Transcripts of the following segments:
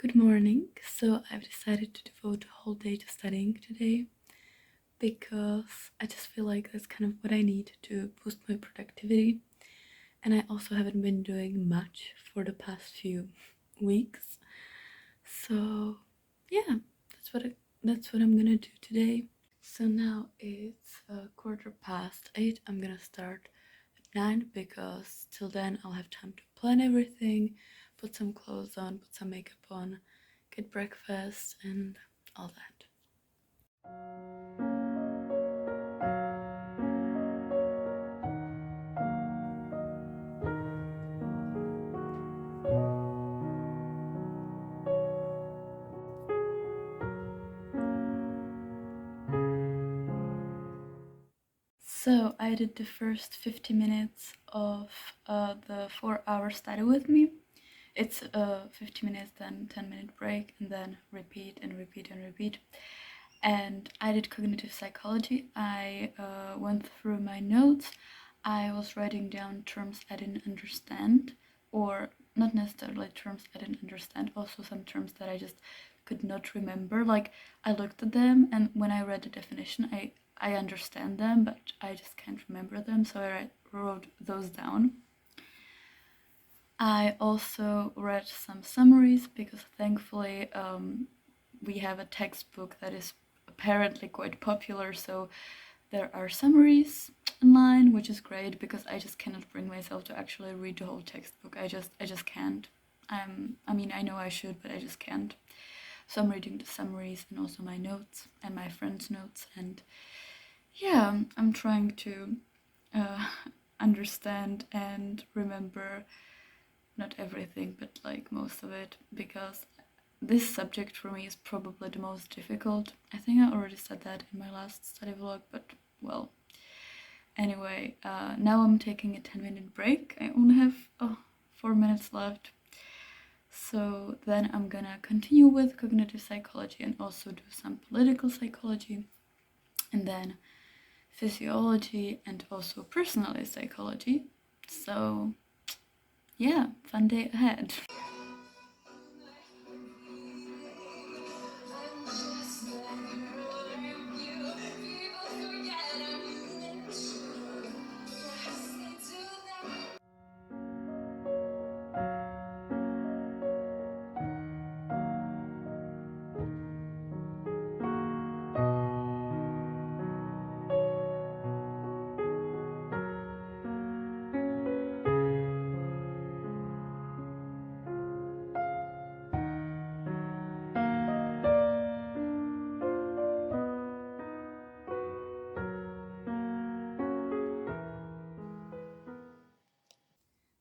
Good morning. So I've decided to devote a whole day to studying today because I just feel like that's kind of what I need to boost my productivity. And I also haven't been doing much for the past few weeks. So yeah, that's what I'm gonna do today. So now it's a 8:15. I'm gonna start at 9 because till then I'll have time to plan everything, put some clothes on, put some makeup on, get breakfast, and all that. So I did the first 50 minutes of the 4-hour study with me. It's 50 minutes, then 10-minute break, and then repeat and repeat and repeat. And I did cognitive psychology. I went through my notes. I was writing down terms I didn't understand, or not necessarily terms I didn't understand, also some terms that I just could not remember. Like, I looked at them, and when I read the definition, I understand them, but I just can't remember them, so I wrote those down. I also read some summaries because thankfully we have a textbook that is apparently quite popular, so there are summaries online, which is great because I just cannot bring myself to actually read the whole textbook. I just can't. I mean, I know I should, but I just can't. So I'm reading the summaries and also my notes and my friends' notes, and yeah, I'm trying to uh, understand and remember not everything, but like most of it, because this subject for me is probably the most difficult. I think I already said that in my last study vlog, but well. Anyway, now I'm taking a 10-minute break. I only have 4 minutes left. So then I'm gonna continue with cognitive psychology and also do some political psychology, and then physiology and also personality psychology. So yeah, fun day ahead.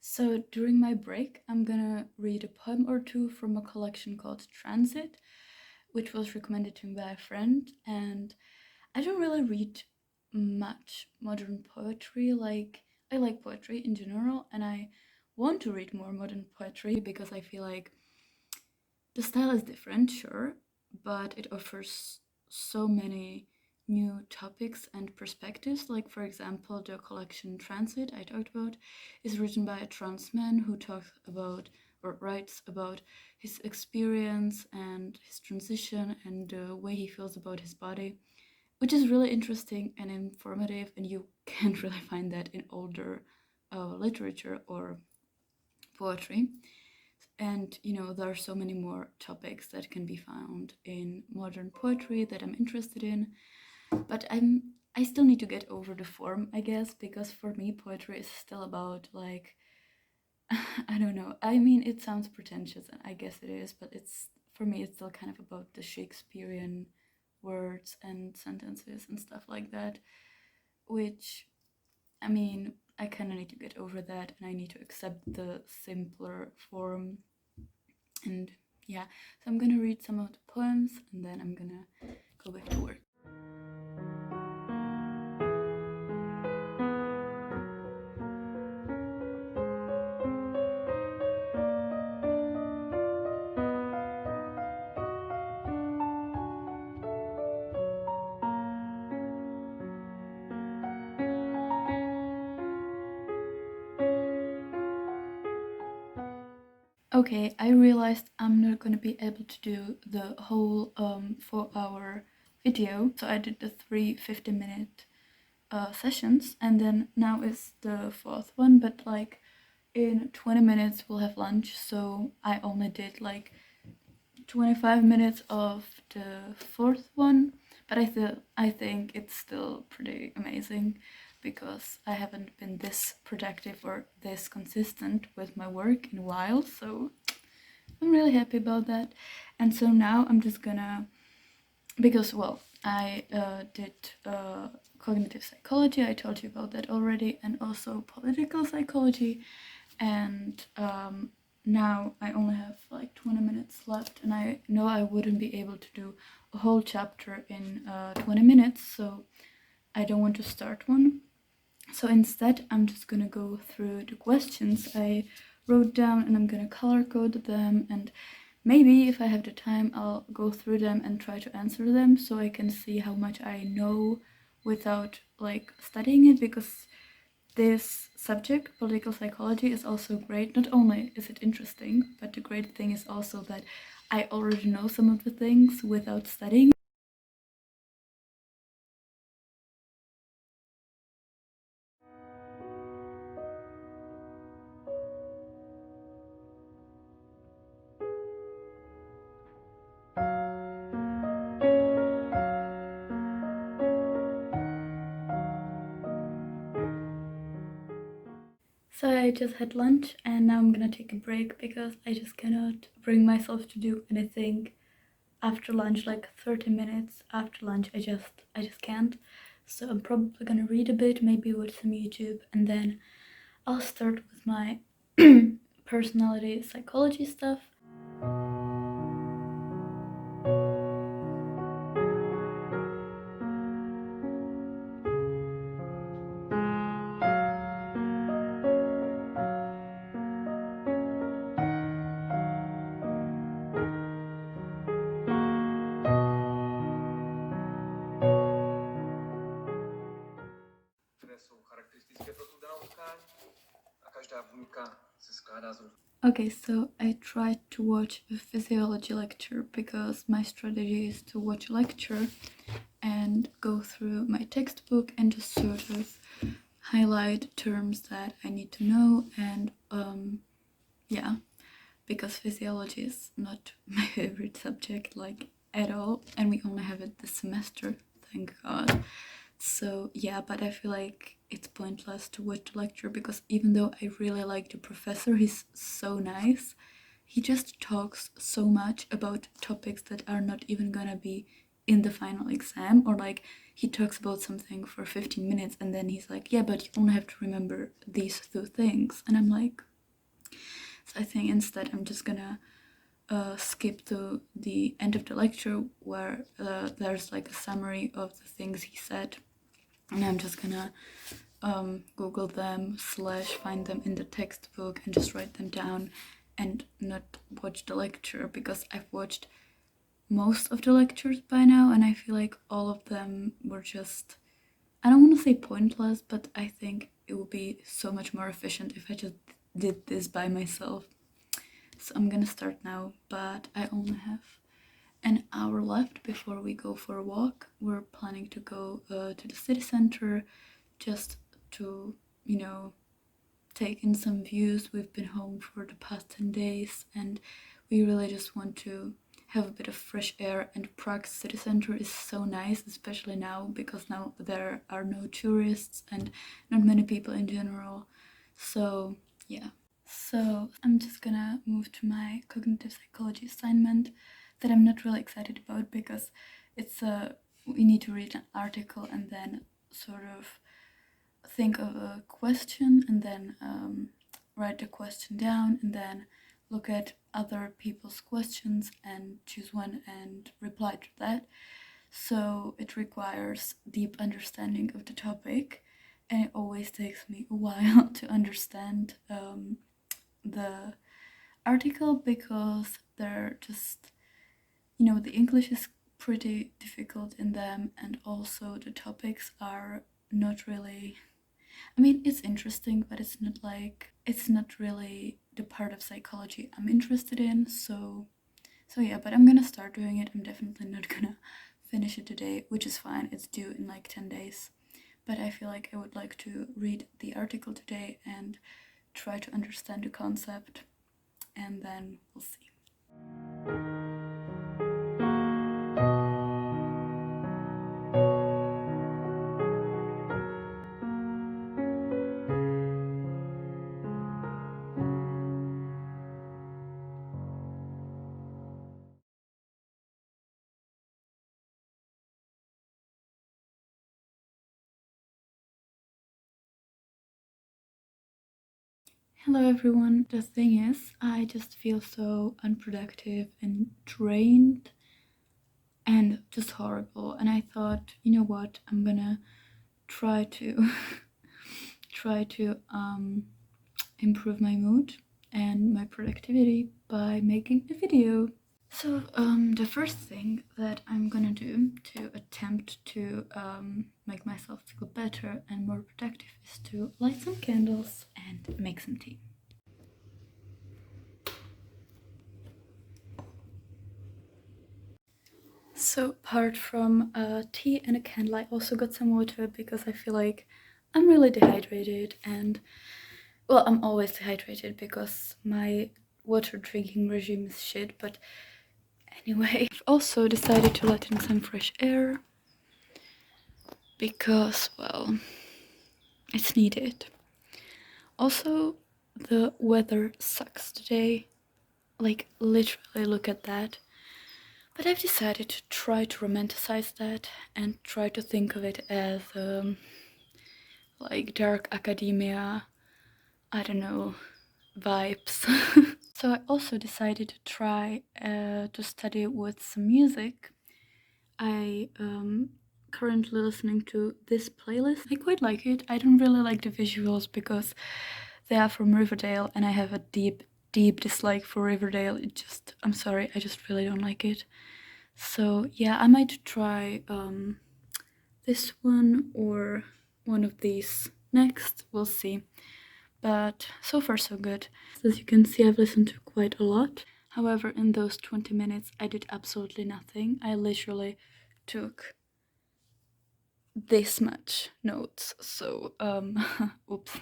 So during my break, I'm gonna read a poem or two from a collection called Transit, which was recommended to me by a friend. And I don't really read much modern poetry. Like, I like poetry in general, and I want to read more modern poetry because I feel like the style is different, sure, but it offers so many new topics and perspectives. Like, for example, the collection Transit I talked about is written by a trans man who talks about or writes about his experience and his transition and the way he feels about his body, which is really interesting and informative, and you can't really find that in older literature or poetry. And there are so many more topics that can be found in modern poetry that I'm interested in, but I still need to get over the form, I guess, because for me poetry is still about, like, I don't know, I mean, it sounds pretentious and I guess it is, but it's, for me, it's still kind of about the Shakespearean words and sentences and stuff like that, which, I mean, I kind of need to get over that, and I need to accept the simpler form. And yeah, so I'm gonna read some of the poems and then I'm gonna go back to work. Okay, I realized I'm not gonna be able to do the whole 4 hour video, so I did the 3 50-minute sessions, and then now is the fourth one, but like in 20 minutes we'll have lunch, so I only did like 25 minutes of the fourth one, but I think it's still pretty amazing because I haven't been this productive or this consistent with my work in a while, so I'm really happy about that. And so now I'm just gonna, because well, I did cognitive psychology, I told you about that already, and also political psychology, and now I only have like 20 minutes left, and I know I wouldn't be able to do a whole chapter in 20 minutes, so I don't want to start one. So instead, I'm just gonna go through the questions I wrote down, and I'm gonna color code them, and maybe if I have the time, I'll go through them and try to answer them so I can see how much I know without like studying it, because this subject, political psychology, is also great. Not only is it interesting, but the great thing is also that I already know some of the things without studying. So I just had lunch and now I'm gonna take a break because I just cannot bring myself to do anything after lunch, like 30 minutes after lunch. I just can't. So I'm probably gonna read a bit, maybe watch some YouTube, and then I'll start with my personality psychology stuff. Okay, so I tried to watch a physiology lecture because my strategy is to watch a lecture and go through my textbook and just sort of highlight terms that I need to know, and yeah, because physiology is not my favorite subject, like at all, and we only have it this semester, thank God. So yeah, but I feel like it's pointless to watch the lecture because even though I really like the professor, he's so nice, he just talks so much about topics that are not even gonna be in the final exam, or like he talks about something for 15 minutes and then he's like, yeah, but you only have to remember these two things, and I'm like, so I think instead I'm just gonna skip to the end of the lecture where there's like a summary of the things he said, and I'm just gonna Google them / find them in the textbook and just write them down and not watch the lecture, because I've watched most of the lectures by now and I feel like all of them were just, I don't want to say pointless, but I think it would be so much more efficient if I just did this by myself. So I'm gonna start now, but I only have an hour left before we go for a walk. We're planning to go to the city center just to, take in some views. We've been home for the past 10 days and we really just want to have a bit of fresh air, and Prague city center is so nice, especially now because now there are no tourists and not many people in general. So yeah. So I'm just gonna move to my cognitive psychology assignment that I'm not really excited about because it's we need to read an article and then sort of think of a question and then write the question down and then look at other people's questions and choose one and reply to that. So it requires deep understanding of the topic, and it always takes me a while to understand the article because they're just, the English is pretty difficult in them, and also the topics are not really, I mean, it's interesting, but it's not really the part of psychology I'm interested in. So yeah, but I'm gonna start doing it. I'm definitely not gonna finish it today, which is fine. It's due in like 10 days. But I feel like I would like to read the article today and try to understand the concept, and then we'll see. Hello everyone. The thing is, I just feel so unproductive and drained and just horrible. And I thought, you know what, I'm gonna try to try to improve my mood and my productivity by making a video. So the first thing that I'm gonna do to attempt to make myself feel better and more productive is to light some candles and make some tea. So apart from tea and a candle, I also got some water because I feel like I'm really dehydrated, and well, I'm always dehydrated because my water drinking regime is shit, but anyway. I've also decided to let in some fresh air because, well, it's needed. Also, the weather sucks today. Like, literally, look at that. But I've decided to try to romanticize that and try to think of it as like dark academia, I don't know, vibes. So I also decided to try to study with some music. I currently listening to this playlist. I quite like it. I don't really like the visuals because they are from Riverdale and I have a deep dislike for Riverdale. I'm sorry, I just really don't like it. So yeah, I might try this one or one of these next. We'll see. But so far so good. As you can see, I've listened to quite a lot. However, in those 20 minutes, I did absolutely nothing. I literally took this much notes. So, oops.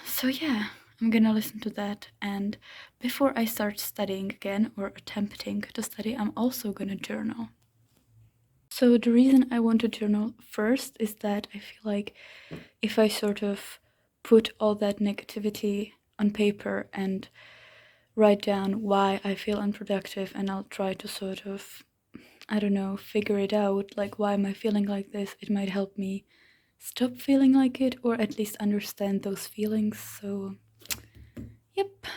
So yeah, I'm gonna listen to that. And before I start studying again or attempting to study, I'm also gonna journal. So the reason I want to journal first is that I feel like if I sort of put all that negativity on paper and write down why I feel unproductive, and I'll try to sort of, I don't know, figure it out, like why am I feeling like this, it might help me stop feeling like it or at least understand those feelings. So yep,